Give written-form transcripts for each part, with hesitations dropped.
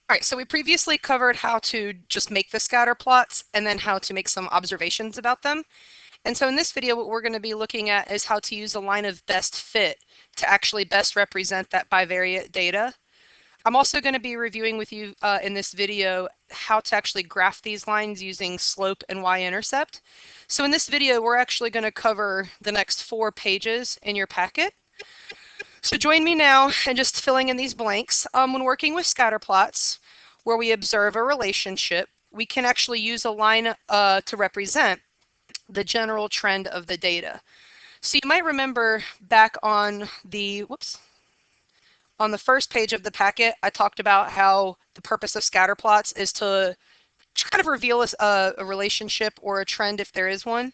All right, so we previously covered how to just make the scatter plots and then how to make some observations about them. And so in this video, what we're going to be looking at is how to use a line of best fit to actually best represent that bivariate data. I'm also going to be reviewing with you in this video how to actually graph these lines using slope and y-intercept. So in this video, we're actually going to cover the next 4 pages in your packet. So join me now in just filling in these blanks. When working with scatter plots, where we observe a relationship, we can actually use a line to represent the general trend of the data. So you might remember back on the, on the first page of the packet, I talked about how the purpose of scatter plots is to kind of reveal a relationship or a trend if there is one.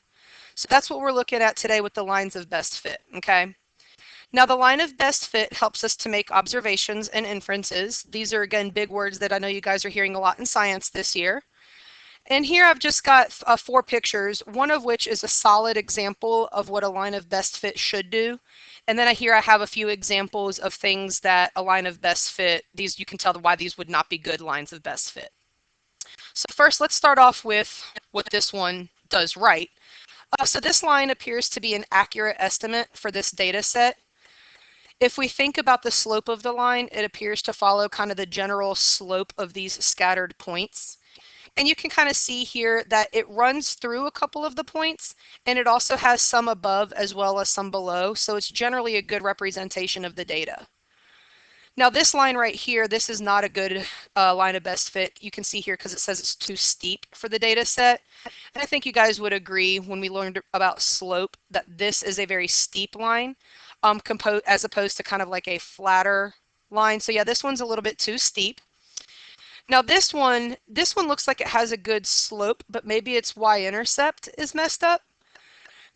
So that's what we're looking at today with the lines of best fit, okay? Now, the line of best fit helps us to make observations and inferences. These are, again, big words that I know you guys are hearing a lot in science this year. And here I've just got 4 pictures, one of which is a solid example of what a line of best fit should do. And then here I have a few examples of things that a line of best fit, these you can tell why these would not be good lines of best fit. So first, let's start off with what this one does right. So this line appears to be an accurate estimate for this data set. If we think about the slope of the line, it appears to follow kind of the general slope of these scattered points. And you can kind of see here that it runs through a couple of the points, and it also has some above as well as some below. So it's generally a good representation of the data. Now this line right here, this is not a good line of best fit. You can see here because it says it's too steep for the data set. And I think you guys would agree when we learned about slope that this is a very steep line as opposed to kind of like a flatter line. So yeah, this one's a little bit too steep. Now this one looks like it has a good slope, but maybe its y-intercept is messed up.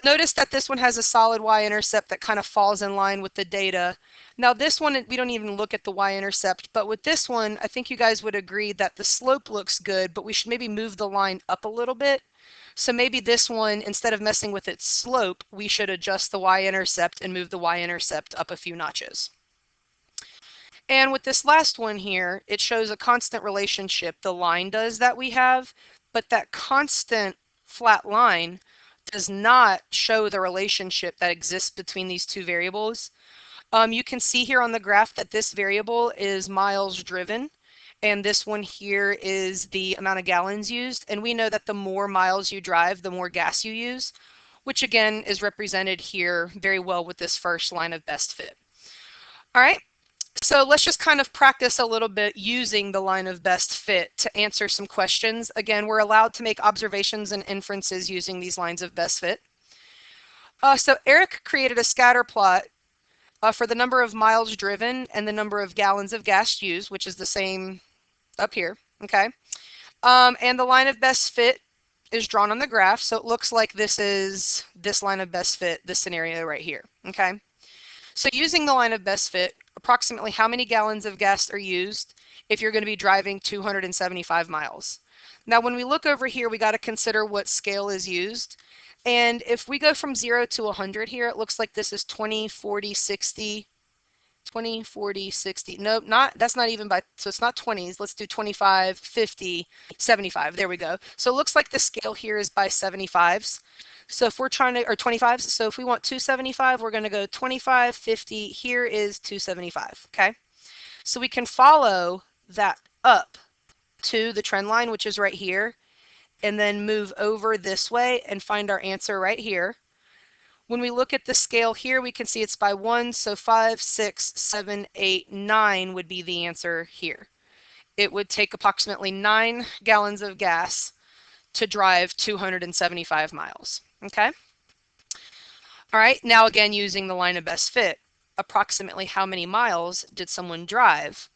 Notice that this one has a solid y-intercept that kind of falls in line with the data. Now this one, we don't even look at the y-intercept, but with this one, I think you guys would agree that the slope looks good, but we should maybe move the line up a little bit. So maybe this one, instead of messing with its slope, we should adjust the y-intercept and move the y-intercept up a few notches. And with this last one here, it shows a constant relationship. The line does that we have, but that constant flat line does not show the relationship that exists between these two variables. You can see here on the graph that this variable is miles driven, and this one here is the amount of gallons used. And we know that the more miles you drive, the more gas you use, which again is represented here very well with this first line of best fit. All right, so let's just kind of practice a little bit using the line of best fit to answer some questions. Again, we're allowed to make observations and inferences using these lines of best fit. So Eric created a scatter plot for the number of miles driven and the number of gallons of gas used, which is the same up here, okay? And the line of best fit is drawn on the graph, so it looks like this is this line of best fit, this scenario right here, okay? So using the line of best fit, approximately how many gallons of gas are used if you're going to be driving 275 miles? Now, when we look over here, we got to consider what scale is used. And if we go from 0 to 100 here, it looks like this is 20, 40, 60, 20, 40, 60. Nope, that's not even by, so it's not 20s. Let's do 25, 50, 75. There we go. So it looks like the scale here is by 75s. So if we're trying to, or 25s, so if we want 275, we're going to go 25, 50. Here is 275, okay? So we can follow that up to the trend line, which is right here, and then move over this way and find our answer right here. When we look at the scale here, we can see it's by 1, so 5, 6, 7, 8, 9 would be the answer here. It would take approximately 9 gallons of gas to drive 275 miles, okay? All right, now again, using the line of best fit, approximately how many miles did someone drive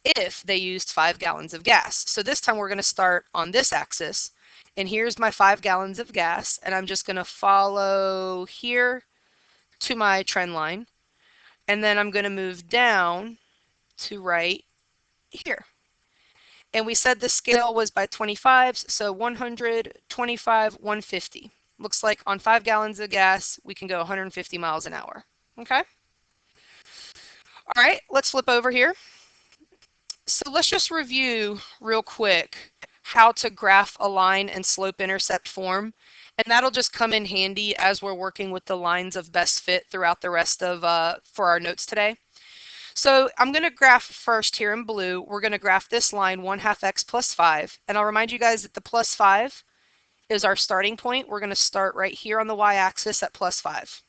if they used 5 gallons of gas? So this time we're going to start on this axis. And here's my 5 gallons of gas, and I'm just going to follow here to my trend line. And then I'm going to move down to right here. And we said the scale was by 25s, so 100, 25, 150. Looks like on 5 gallons of gas, we can go 150 miles an hour. Okay? All right, let's flip over here. So let's just review real quick how to graph a line in slope-intercept form. And that'll just come in handy as we're working with the lines of best fit throughout the rest of, for our notes today. So I'm going to graph first here in blue. We're going to graph this line 1/2 x plus 5. And I'll remind you guys that the plus 5 is our starting point. We're going to start right here on the y-axis at plus 5.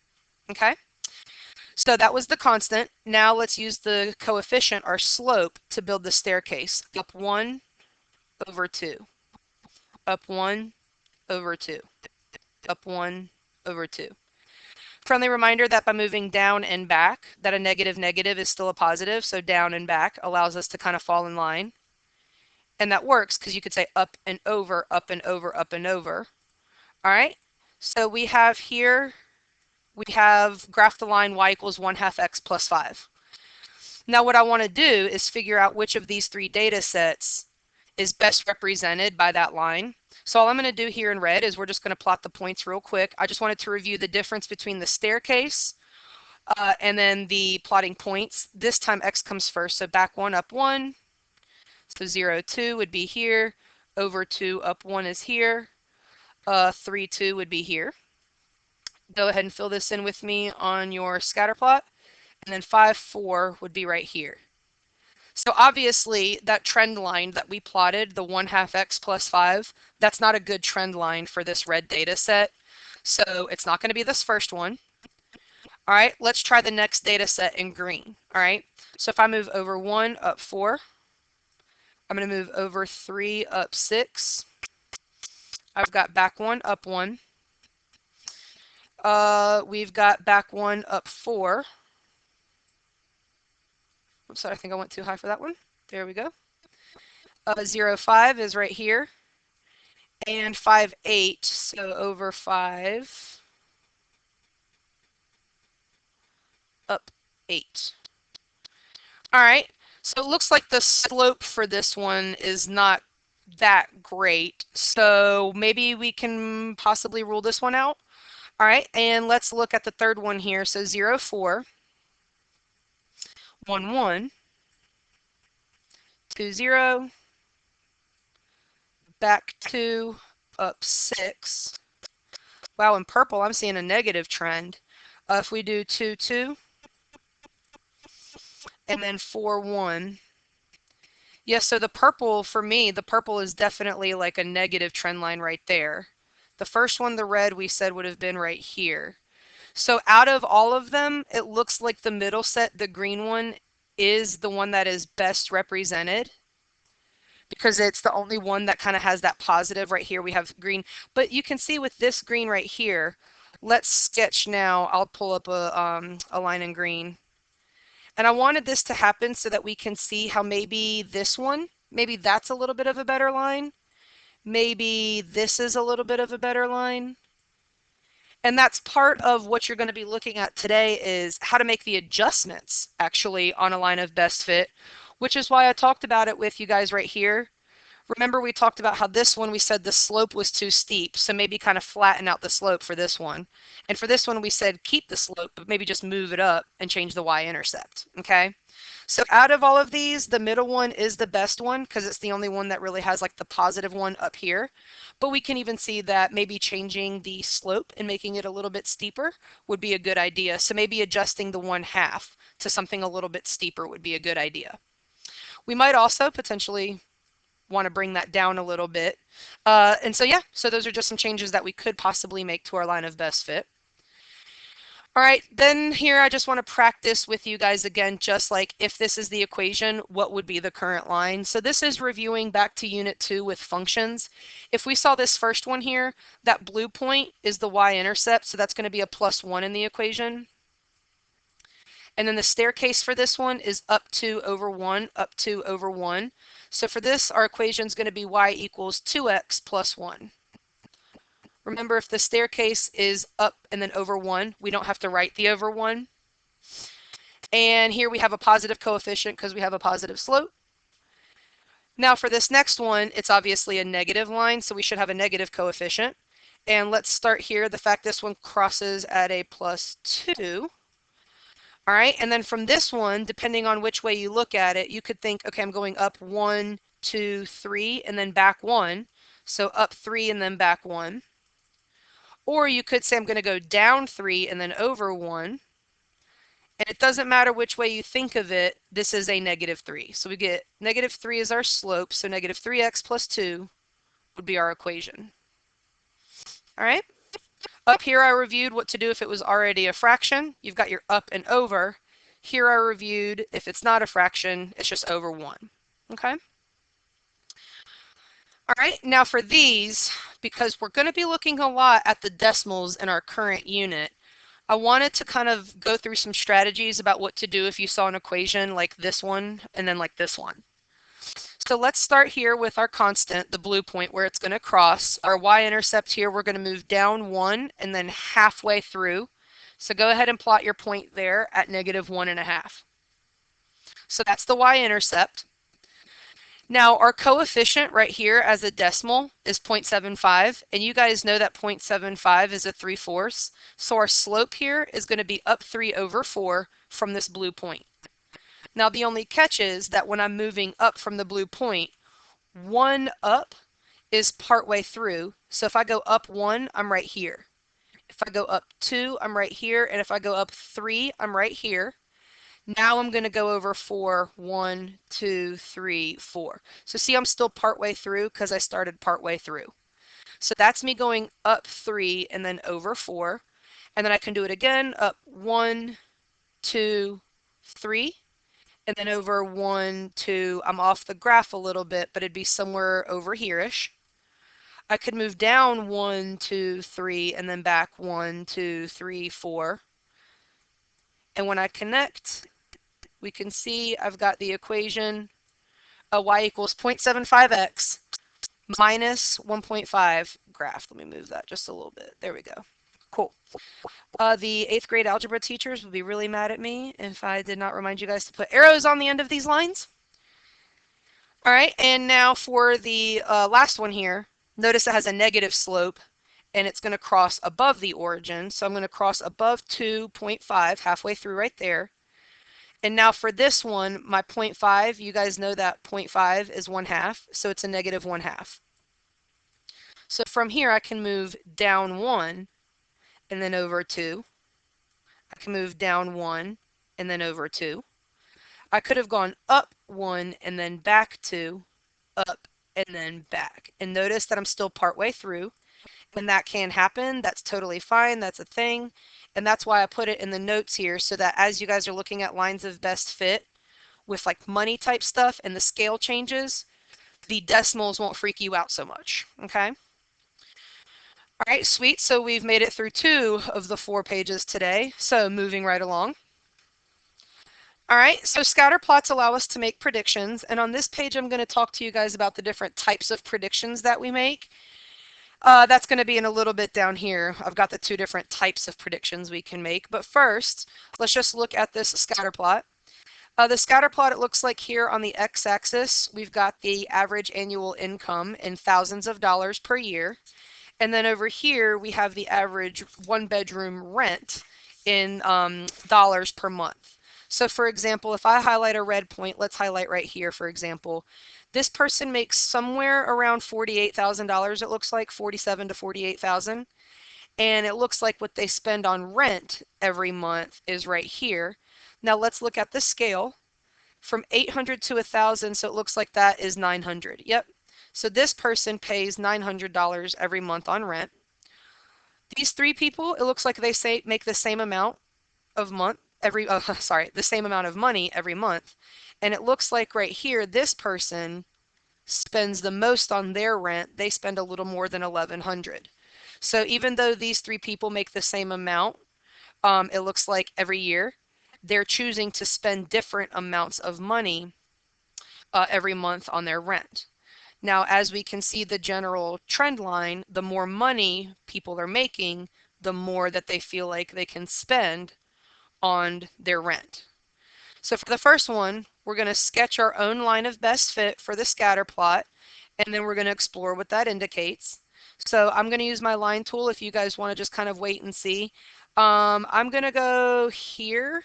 Okay? So that was the constant. Now let's use the coefficient, our slope, to build the staircase. Up 1 over 2. Up 1 over 2. Up 1 over 2. Friendly reminder that by moving down and back, that a negative negative is still a positive, so down and back allows us to kind of fall in line. And that works because you could say up and over, up and over, up and over. All right, so we have here, we have graph the line y equals 1/2 x plus 5. Now what I want to do is figure out which of these three data sets is best represented by that line. So all I'm going to do here in red is we're just going to plot the points real quick. I just wanted to review the difference between the staircase and then the plotting points. This time x comes first, so back 1, up 1. So 0, 2 would be here. Over 2, up 1 is here. 3, 2 would be here. Go ahead and fill this in with me on your scatter plot. And then 5, 4 would be right here. So obviously that trend line that we plotted, the 1/2 x plus 5, that's not a good trend line for this red data set. So it's not going to be this first one. All right, let's try the next data set in green. All right, so if I move over 1, up 4, I'm going to move over 3, up 6. I've got back 1, up 1. We've got back 1, up 4. Oops, sorry, I think I went too high for that one. There we go. 0, 5 is right here. And 5, 8, so over 5, up 8. All right, so it looks like the slope for this one is not that great. So maybe we can possibly rule this one out. All right, and let's look at the third one here. So 0, 4, 1, 1, 2, 0, back 2, up 6. Wow, in purple, I'm seeing a negative trend. If we do 2, 2, and then 4, 1. Yes, so the purple, for me, the purple is definitely like a negative trend line right there. The first one, the red, we said would have been right here. So out of all of them, it looks like the middle set, the green one, is the one that is best represented because it's the only one that kind of has that positive right here. We have green, but you can see with this green right here, let's sketch now. I'll pull up a line in green. And I wanted this to happen so that we can see how maybe this one, maybe that's a little bit of a better line. Maybe this is a little bit of a better line. And that's part of what you're going to be looking at today is how to make the adjustments actually on a line of best fit, which is why I talked about it with you guys right here. Remember we talked about how this one we said the slope was too steep, so maybe kind of flatten out the slope for this one. And for this one we said keep the slope, but maybe just move it up and change the y-intercept, okay? So out of all of these, the middle one is the best one because it's the only one that really has like the positive one up here. But we can even see that maybe changing the slope and making it a little bit steeper would be a good idea. So maybe adjusting the 1/2 to something a little bit steeper would be a good idea. We might also potentially want to bring that down a little bit. And so, yeah, so those are just some changes that we could possibly make to our line of best fit. All right, then here I just want to practice with you guys again, just like if this is the equation, what would be the current line? So this is reviewing back to unit 2 with functions. If we saw this first one here, that blue point is the y-intercept, so that's going to be a +1 in the equation. And then the staircase for this one is up 2 over 1, up 2 over 1. So for this, our equation is going to be y equals 2x plus 1. Remember, if the staircase is up and then over 1, we don't have to write the over 1. And here we have a positive coefficient because we have a positive slope. Now for this next one, it's obviously a negative line, so we should have a negative coefficient. And let's start here. The fact this one crosses at a +2. All right, and then from this one, depending on which way you look at it, you could think, okay, I'm going up 1, 2, 3, and then back 1. So up 3 and then back 1. Or you could say I'm going to go down 3 and then over 1. And it doesn't matter which way you think of it, this is a -3. So we get -3 is our slope, so -3x plus 2 would be our equation. All right? Up here I reviewed what to do if it was already a fraction. You've got your up and over. Here I reviewed if it's not a fraction, it's just over 1. Okay? All right, now for these, because we're going to be looking a lot at the decimals in our current unit, I wanted to kind of go through some strategies about what to do if you saw an equation like this one and then like this one. So let's start here with our constant, the blue point where it's going to cross. Our y-intercept here, we're going to move down 1 and then halfway through. So go ahead and plot your point there at -1.5. So that's the y-intercept. Now our coefficient right here as a decimal is 0.75, and you guys know that 0.75 is a 3/4. So our slope here is going to be up 3 over 4 from this blue point. Now the only catch is that when I'm moving up from the blue point, 1 up is partway through. So if I go up 1, I'm right here. If I go up 2, I'm right here. And if I go up 3, I'm right here. Now I'm going to go over 4, 1, 2, 3, 4. So see, I'm still partway through because I started partway through. So that's me going up 3 and then over 4. And then I can do it again, up 1, 2, 3, and then over 1, 2. I'm off the graph a little bit, but it'd be somewhere over here-ish. I could move down 1, 2, 3, and then back 1, 2, 3, 4. And when I connect, we can see I've got the equation y equals 0.75x minus 1.5 graph. Let me move that just a little bit. There we go. Cool. The 8th grade algebra teachers would be really mad at me if I did not remind you guys to put arrows on the end of these lines. All right, and now for the last one here, notice it has a negative slope and it's going to cross above the origin. So I'm going to cross above 2.5 halfway through right there. And now for this one, my 0.5, you guys know that 0.5 is 1/2, so it's a -1/2. So from here, I can move down 1 and then over 2. I can move down 1 and then over 2. I could have gone up 1 and then back 2, up and then back. And notice that I'm still partway through. When that can happen, that's totally fine. That's a thing. And that's why I put it in the notes here so that as you guys are looking at lines of best fit with like money type stuff and the scale changes, the decimals won't freak you out so much. Okay. All right, sweet. So we've made it through 2 of the 4 pages today. So moving right along. All right, so scatter plots allow us to make predictions. And on this page, I'm going to talk to you guys about the different types of predictions that we make. That's going to be in a little bit down here. I've got the 2 different types of predictions we can make. But first, let's just look at this scatter plot. The scatter plot, it looks like here on the x-axis, we've got the average annual income in thousands of dollars per year. And then over here, we have the average 1-bedroom rent in dollars per month. So for example, if I highlight a red point, let's highlight right here, for example, this person makes somewhere around $48,000. It looks like 47 to 48,000. And it looks like what they spend on rent every month is right here. Now let's look at the scale from 800 to 1,000. So it looks like that is 900. Yep. So this person pays $900 every month on rent. These 3 people, it looks like they make the same amount of the same amount of money every month. And it looks like right here, this person spends the most on their rent. They spend a little more than $1,100. So even though these 3 people make the same amount, it looks like every year, they're choosing to spend different amounts of money every month on their rent. Now, as we can see the general trend line, the more money people are making, the more that they feel like they can spend on their rent. So for the first one, we're going to sketch our own line of best fit for the scatter plot, and then we're going to explore what that indicates. So I'm going to use my line tool if you guys want to just kind of wait and see. I'm going to go here,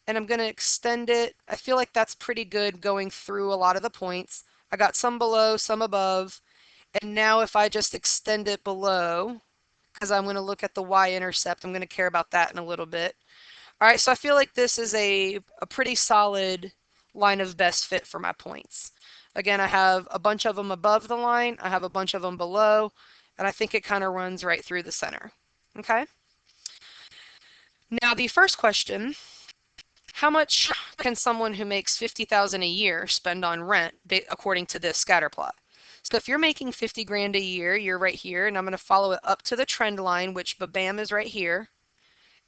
and I'm going to extend it. I feel like that's pretty good going through a lot of the points. I got some below, some above, and now if I just extend it below, because I'm going to look at the y-intercept, I'm going to care about that in a little bit. All right, so I feel like this is a pretty solid line of best fit for my points. Again, I have a bunch of them above the line, I have a bunch of them below, and I think it kind of runs right through the center. Okay? Now the first question, how much can someone who makes $50,000 a year spend on rent according to this scatter plot? So if you're making 50 grand a year, you're right here, and I'm going to follow it up to the trend line, which BAM is right here.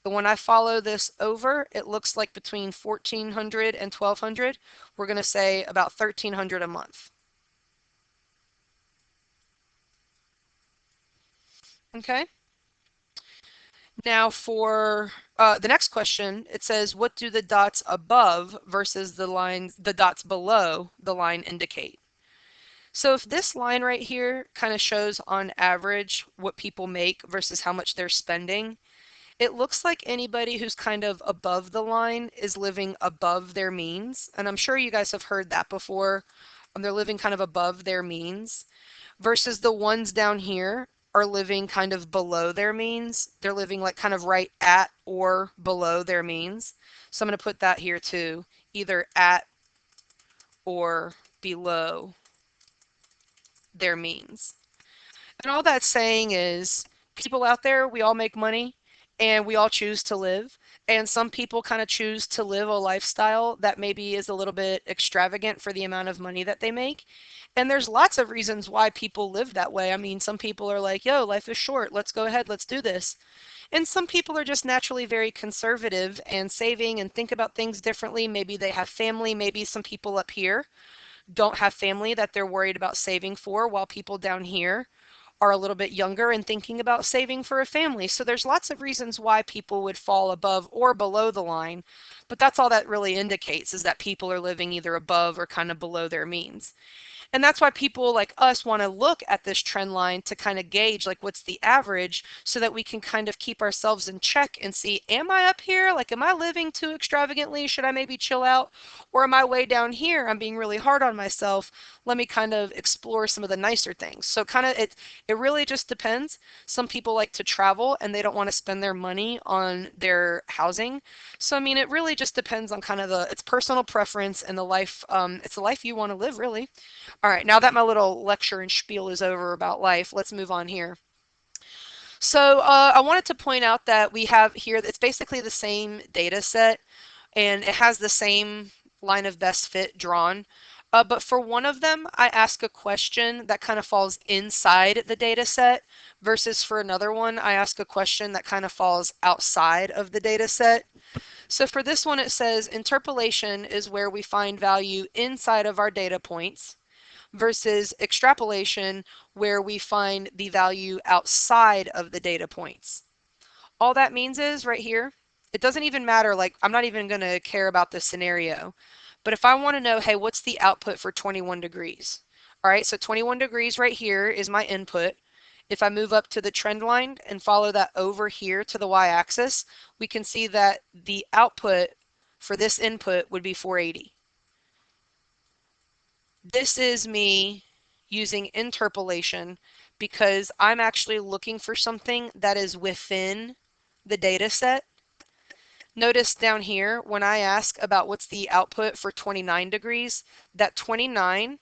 And when I follow this over, it looks like between 1,400 and 1,200. We're going to say about 1,300 a month. Okay. Now for the next question, it says, what do the dots above versus the dots below the line indicate? So if this line right here kind of shows on average what people make versus how much they're spending, it looks like anybody who's kind of above the line is living above their means. And I'm sure you guys have heard that before. They're living kind of above their means versus the ones down here are living kind of below their means. They're living like kind of right at or below their means. So I'm going to put that here too, either at or below their means. And all that's saying is people out there, we all make money and we all choose to live. And some people kind of choose to live a lifestyle that maybe is a little bit extravagant for the amount of money that they make. And there's lots of reasons why people live that way. I mean, some people are like, yo, life is short. Let's go ahead. Let's do this. And some people are just naturally very conservative and saving and think about things differently. Maybe they have family. Maybe some people up here don't have family that they're worried about saving for, while people down here are a little bit younger and thinking about saving for a family. So there's lots of reasons why people would fall above or below the line, but that's all that really indicates, is that people are living either above or kind of below their means. And that's why people like us want to look at this trend line to kind of gauge like what's the average, so that we can kind of keep ourselves in check and see, am I up here? Like, am I living too extravagantly? Should I maybe chill out? Or am I way down here? I'm being really hard on myself. Let me kind of explore some of the nicer things. So kind of it really just depends. Some people like to travel and they don't want to spend their money on their housing. So I mean, it really just depends on kind of it's personal preference and the life. It's the life you want to live, really. All right, now that my little lecture and spiel is over about life, let's move on here. So I wanted to point out that we have here, it's basically the same data set and it has the same line of best fit drawn. But for one of them, I ask a question that kind of falls inside the data set, versus for another one, I ask a question that kind of falls outside of the data set. So for this one, it says interpolation is where we find value inside of our data points, versus extrapolation where we find the value outside of the data points. All that means is right here, it doesn't even matter, like I'm not even going to care about this scenario, but if I want to know, hey, what's the output for 21 degrees? All right, so 21 degrees right here is my input. If I move up to the trend line and follow that over here to the y-axis, we can see that the output for this input would be 480. This is me using interpolation because I'm actually looking for something that is within the data set. Notice down here, when I ask about what's the output for 29 degrees, that 29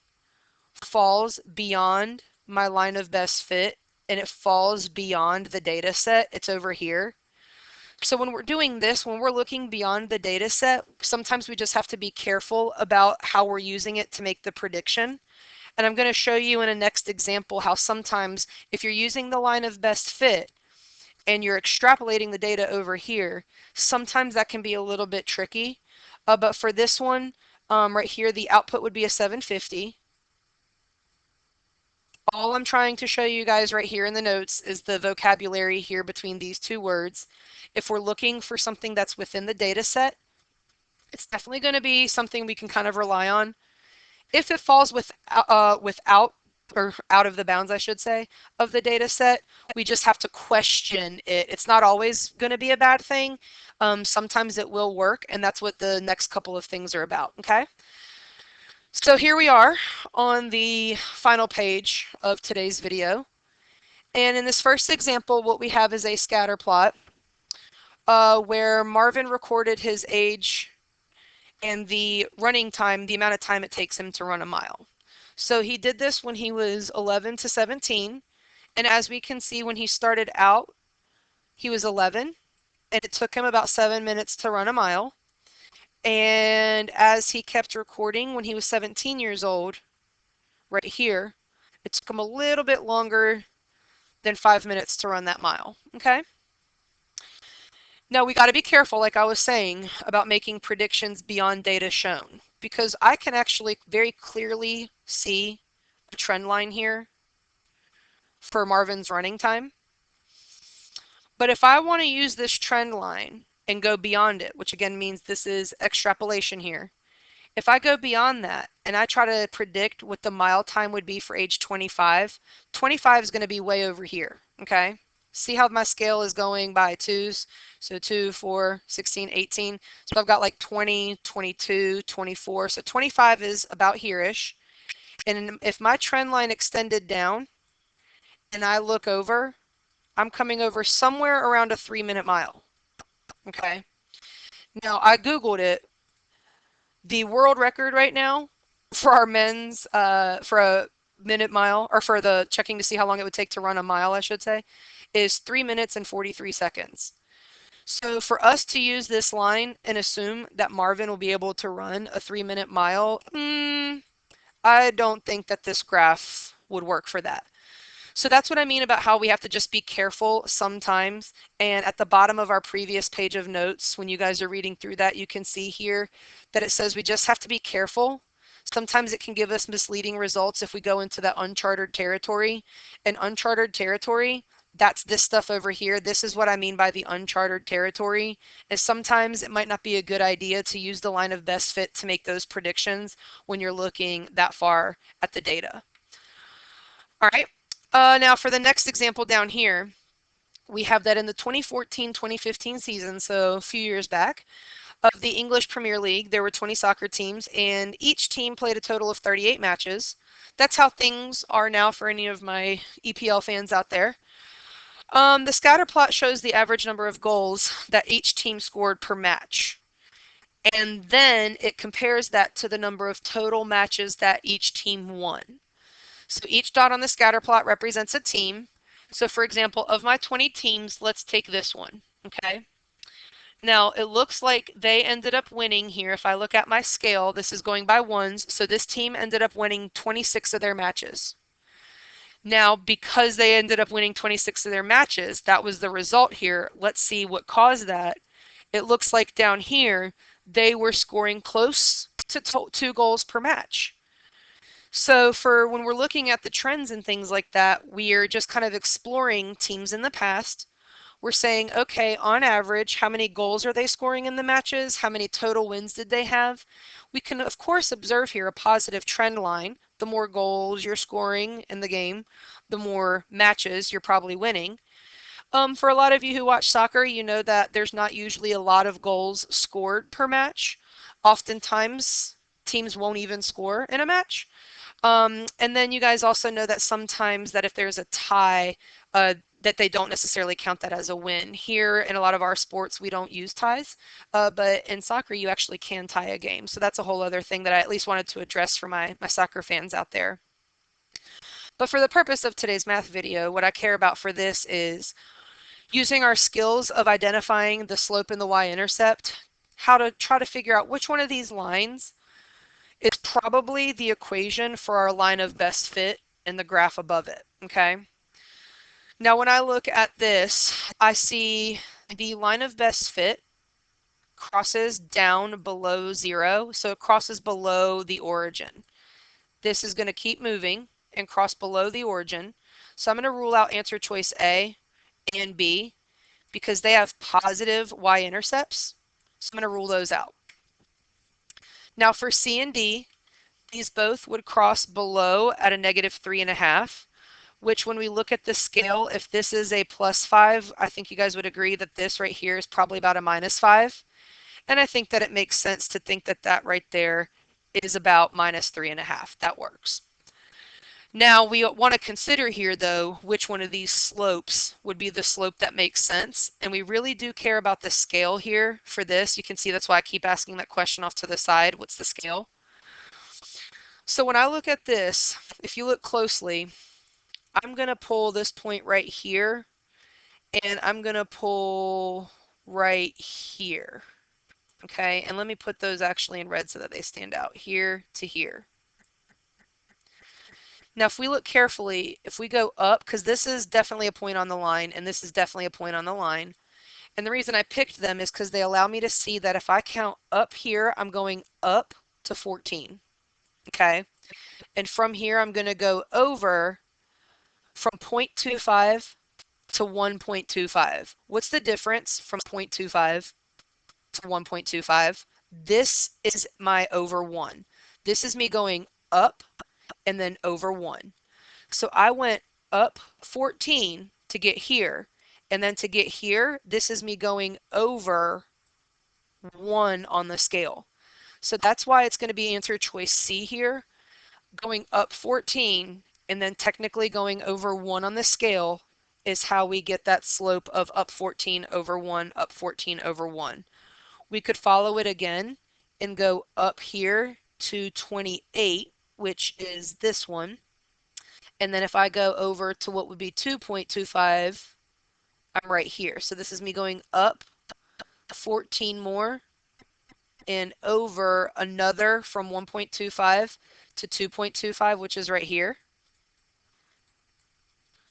falls beyond my line of best fit and it falls beyond the data set. It's over here. So when we're doing this, when we're looking beyond the data set, sometimes we just have to be careful about how we're using it to make the prediction. And I'm going to show you in a next example how sometimes if you're using the line of best fit and you're extrapolating the data over here, sometimes that can be a little bit tricky. But for this one, right here, the output would be a 750. All I'm trying to show you guys right here in the notes is the vocabulary here between these two words. If we're looking for something that's within the data set, it's definitely going to be something we can kind of rely on. If it falls without or out of the bounds, I should say, of the data set. We just have to question it. It's not always going to be a bad thing. Sometimes it will work, and that's what the next couple of things are about, okay? So here we are on the final page of today's video. And in this first example, what we have is a scatter plot where Marvin recorded his age and the running time, the amount of time it takes him to run a mile. So he did this when he was 11 to 17. And as we can see, when he started out, he was 11, and it took him about 7 minutes to run a mile. And as he kept recording, when he was 17 years old, right here, it took him a little bit longer than 5 minutes to run that mile, okay? Now we got to be careful, like I was saying, about making predictions beyond data shown, because I can actually very clearly see a trend line here for Marvin's running time. But if I want to use this trend line and go beyond it, which again means this is extrapolation here, if I go beyond that and I try to predict what the mile time would be for age 25, 25 is going to be way over here, okay? See how my scale is going by twos? So 2, 4, 16, 18. So I've got like 20, 22, 24. So 25 is about here-ish. And if my trend line extended down and I look over, I'm coming over somewhere around a 3-minute mile, okay? Now, I Googled it. The world record right now for our men's, for a minute mile, or for the checking to see how long it would take to run a mile, I should say, is 3 minutes and 43 seconds. So for us to use this line and assume that Marvin will be able to run a 3-minute mile, I don't think that this graph would work for that. So that's what I mean about how we have to just be careful sometimes. And at the bottom of our previous page of notes, when you guys are reading through that, you can see here that it says we just have to be careful. Sometimes it can give us misleading results if we go into that uncharted territory. And uncharted territory, that's this stuff over here. This is what I mean by the uncharted territory. Is sometimes it might not be a good idea to use the line of best fit to make those predictions when you're looking that far at the data. All right. Now for the next example down here, we have that in the 2014-2015 season, so a few years back, of the English Premier League, there were 20 soccer teams, and each team played a total of 38 matches. That's how things are now for any of my EPL fans out there. The scatter plot shows the average number of goals that each team scored per match. And then it compares that to the number of total matches that each team won. So each dot on the scatter plot represents a team. So for example, of my 20 teams, let's take this one, okay? Now it looks like they ended up winning here. If I look at my scale, this is going by ones. So this team ended up winning 26 of their matches. Now, because they ended up winning 26 of their matches, that was the result here. Let's see what caused that. It looks like down here, they were scoring close to 2 goals per match. So for when we're looking at the trends and things like that, we are just kind of exploring teams in the past. We're saying, okay, on average, how many goals are they scoring in the matches? How many total wins did they have? We can, of course, observe here a positive trend line. The more goals you're scoring in the game, the more matches you're probably winning. For a lot of you who watch soccer, you know that there's not usually a lot of goals scored per match. Oftentimes, teams won't even score in a match. And then you guys also know that sometimes that if there's a tie, that they don't necessarily count that as a win. Here in a lot of our sports, we don't use ties, but in soccer, you actually can tie a game. So that's a whole other thing that I at least wanted to address for my soccer fans out there. But for the purpose of today's math video, what I care about for this is using our skills of identifying the slope and the y-intercept, how to try to figure out which one of these lines is probably the equation for our line of best fit in the graph above it, okay? Now, when I look at this, I see the line of best fit crosses down below 0, so it crosses below the origin. This is going to keep moving and cross below the origin. So I'm going to rule out answer choice A and B because they have positive y-intercepts. So I'm going to rule those out. Now for C and D, these both would cross below at a -3.5, which when we look at the scale, if this is a +5, I think you guys would agree that this right here is probably about a -5. And I think that it makes sense to think that that right there is about -3.5. That works. Now we want to consider here though, which one of these slopes would be the slope that makes sense. And we really do care about the scale here for this. You can see that's why I keep asking that question off to the side. What's the scale? So when I look at this, if you look closely, I'm going to pull this point right here and I'm going to pull right here. Okay, and let me put those actually in red so that they stand out here to here. Now, if we look carefully, if we go up, because this is definitely a point on the line, and this is definitely a point on the line, and the reason I picked them is because they allow me to see that if I count up here, I'm going up to 14, okay? And from here, I'm going to go over from 0.25 to 1.25. What's the difference from 0.25 to 1.25? This is my over 1. This is me going up and then over 1. So I went up 14 to get here. And then to get here, this is me going over 1 on the scale. So that's why it's going to be answer choice C here. Going up 14 and then technically going over 1 on the scale is how we get that slope of up 14 over 1, up 14 over 1. We could follow it again and go up here to 28, which is this one. And then if I go over to what would be 2.25, I'm right here. So this is me going up 14 more and over another from 1.25 to 2.25, which is right here.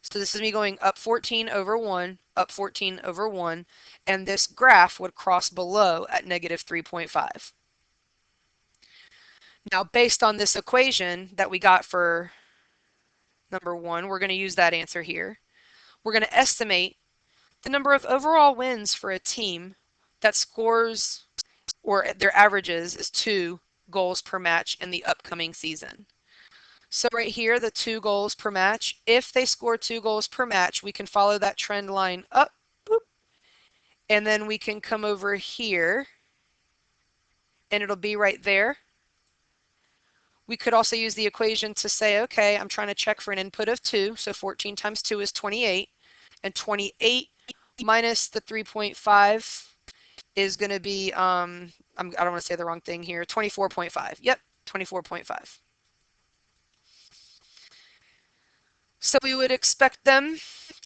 So this is me going up 14 over 1, up 14 over 1, and this graph would cross below at -3.5. Now, based on this equation that we got for number 1, we're going to use that answer here. We're going to estimate the number of overall wins for a team that scores, or their averages is 2 goals per match in the upcoming season. So right here, the 2 goals per match, if they score 2 goals per match, we can follow that trend line up, boop, and then we can come over here, and it'll be right there. We could also use the equation to say, okay, I'm trying to check for an input of 2, so 14 times 2 is 28, and 28 minus the 3.5 is going to be, I don't want to say the wrong thing here, 24.5. Yep, 24.5. So we would expect them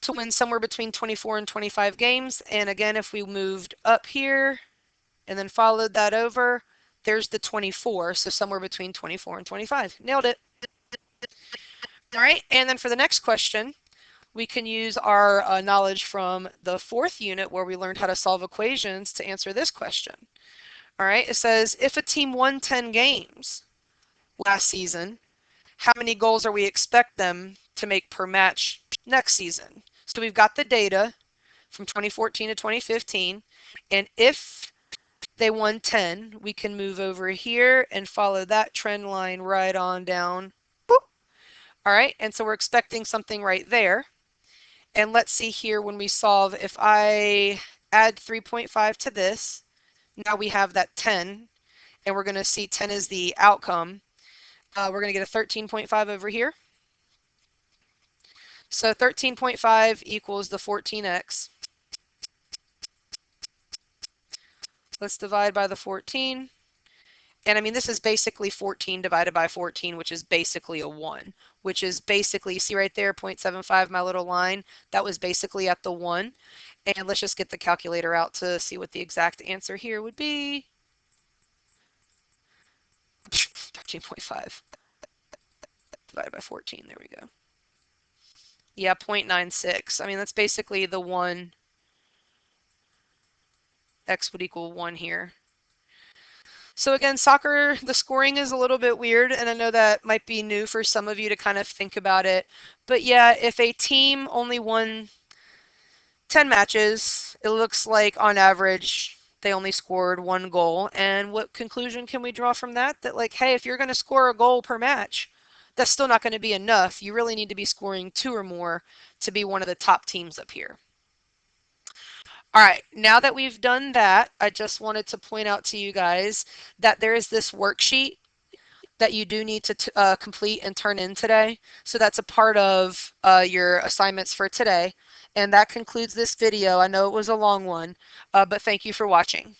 to win somewhere between 24 and 25 games. And again, if we moved up here and then followed that over, there's the 24. So somewhere between 24 and 25. Nailed it. All right. And then for the next question, we can use our knowledge from the 4th unit where we learned how to solve equations to answer this question. All right. It says, if a team won 10 games last season, how many goals are we expect them to make per match next season? So we've got the data from 2014 to 2015, and if they won 10, we can move over here and follow that trend line right on down. Boop. All right, and so we're expecting something right there. And let's see here when we solve, if I add 3.5 to this, now we have that 10, and we're going to see 10 is the outcome. We're going to get a 13.5 over here. So 13.5 equals the 14x. Let's divide by the 14. And I mean, this is basically 14 divided by 14, which is basically a 1, which is basically, see right there, 0.75, my little line, that was basically at the 1. And let's just get the calculator out to see what the exact answer here would be. 13.5 divided by 14, there we go. Yeah, 0.96. I mean, that's basically the 1. X would equal 1 here. So again, soccer, the scoring is a little bit weird, and I know that might be new for some of you to kind of think about it. But yeah, if a team only won 10 matches, it looks like on average they only scored 1 goal. And what conclusion can we draw from that? That like, hey, if you're going to score a goal per match, that's still not going to be enough. You really need to be scoring 2 or more to be one of the top teams up here. All right, now that we've done that, I just wanted to point out to you guys that there is this worksheet that you do need to complete and turn in today. So that's a part of your assignments for today. And that concludes this video. I know it was a long one, but thank you for watching.